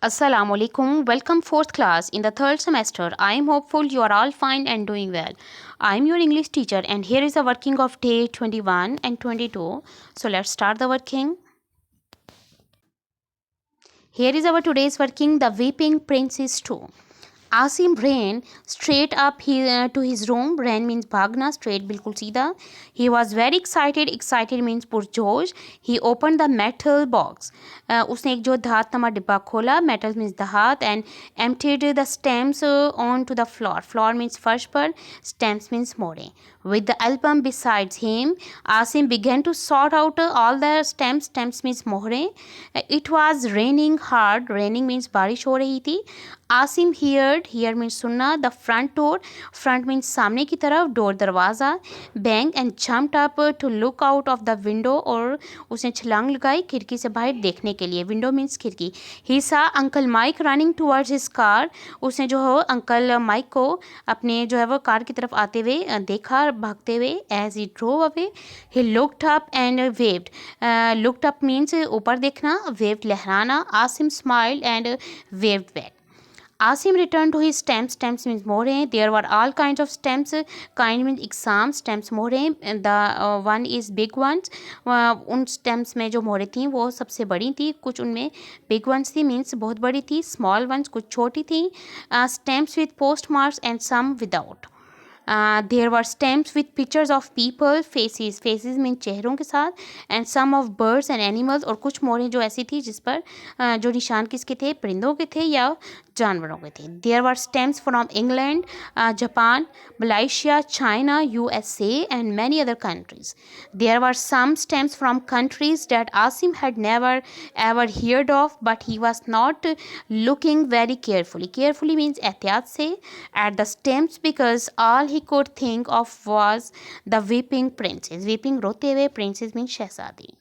Assalamu alaikum. Welcome fourth class in the third semester. I am hopeful you are all fine and doing well. I am your English teacher and here is the working of day 21 and 22. So let's start the working. Here is our today's working, the Weeping Princess 2. Asim ran straight up to his room. Ran means bhagna, straight बिल्कुल सीधा. He was very excited. Excited means पुरजोश. He opened the metal box. उसने एक जो धात नमा डिब्बा खोला. Metal means धात and emptied the stamps onto the floor. Floor means फर्श पर. Stamps means मोड़े. With the album besides him, Asim began to sort out all the stamps. Stamps means मोहरे. It was raining hard. Raining means बारिश हो रही थी. Asim heard, hear means सुनना, the front door, front means सामने की तरफ, door दरवाज़ा, bang and jumped up to look out of the window और उसने छलांग लगाई खिड़की से बाहर देखने के लिए, window means खिड़की. He saw Uncle Mike running towards his car, उसने जो है अंकल माइक को अपने जो है वो कार की तरफ आते हुए देखा भागते हुए. As he drove away, he looked up and waved. Looked up means ऊपर देखना, waved लहराना. Asim smiled and waved back. Asim returned to his stamps. Stamps means मोहरें. There were all kinds of stamps. Kind means exam. Stamps मोहरें. And the one is big ones. उन stamps में जो मोहरें थी वो सबसे बड़ी थी. कुछ उनमें big ones थी means बहुत बड़ी थी. Small ones कुछ छोटी थी. Stamps with postmarks and some without. There were stamps with pictures of people, faces. Faces mean चेहरों के साथ. And some of birds and animals. और कुछ मोहरें जो ऐसी थी जिस पर जो निशान किसके थे, परिंदों के थे या जानवरों के थे. There were stamps from England, Japan, Malaysia, China, USA and many other countries. There were some stamps from countries that Asim had never ever heard of, but he was not looking very carefully. Carefully means एहतियात से at the stamps because all he could think of was the weeping princess. Weeping रोते हुए, princess means Shahzadi.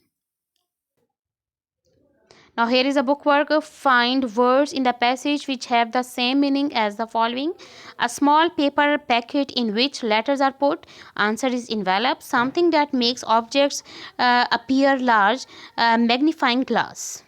Now here is a bookwork. Find words in the passage which have the same meaning as the following. A small paper packet in which letters are put. Answer is envelope. Something that makes objects appear large. Magnifying glass.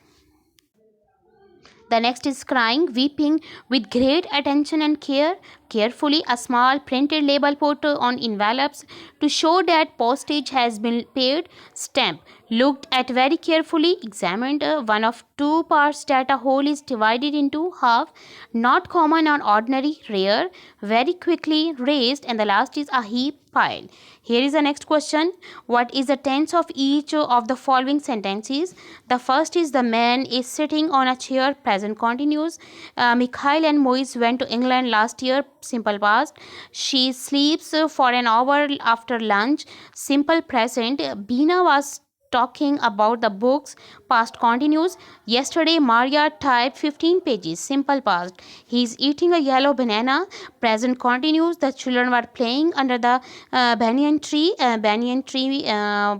The next is crying, weeping with great attention and care. Carefully, a small printed label put on envelopes to show that postage has been paid. Stamp. Looked at very carefully, examined one of two parts that a whole is divided into half. Not common or ordinary, rare. Very quickly raised, and the last is a heap pile. Here is the next question. What is the tense of each of the following sentences? The first is the man is sitting on a chair. Present continues. Mikhail and Moise went to England last year. Simple past. She sleeps for an hour after lunch. Simple present. Bina was talking about the books. Past continues. Yesterday Maria typed 15 pages. Simple past. He is eating a yellow banana. Present continues. The children were playing under the banyan tree.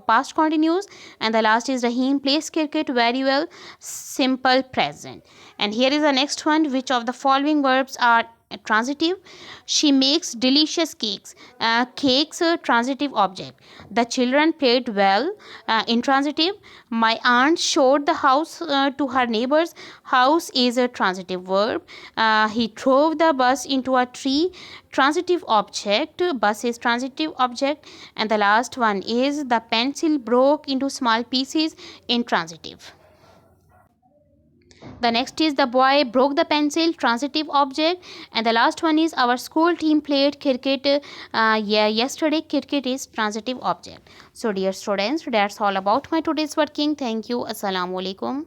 Past continues. And the last is Rahim plays cricket very well. Simple present. And here is the next one. Which of the following verbs are transitive? She makes delicious cakes. Cakes transitive object. The children played well. Intransitive. My aunt showed the house to her neighbors. House is a transitive verb. He drove the bus into a tree. Transitive object. Bus is transitive object. And the last one is the pencil broke into small pieces. Intransitive. The next is the boy broke the pencil, transitive object. And the last one is our school team played cricket yesterday. Cricket is transitive object. So dear students, that's all about my today's working. Thank you. Assalamu alaikum.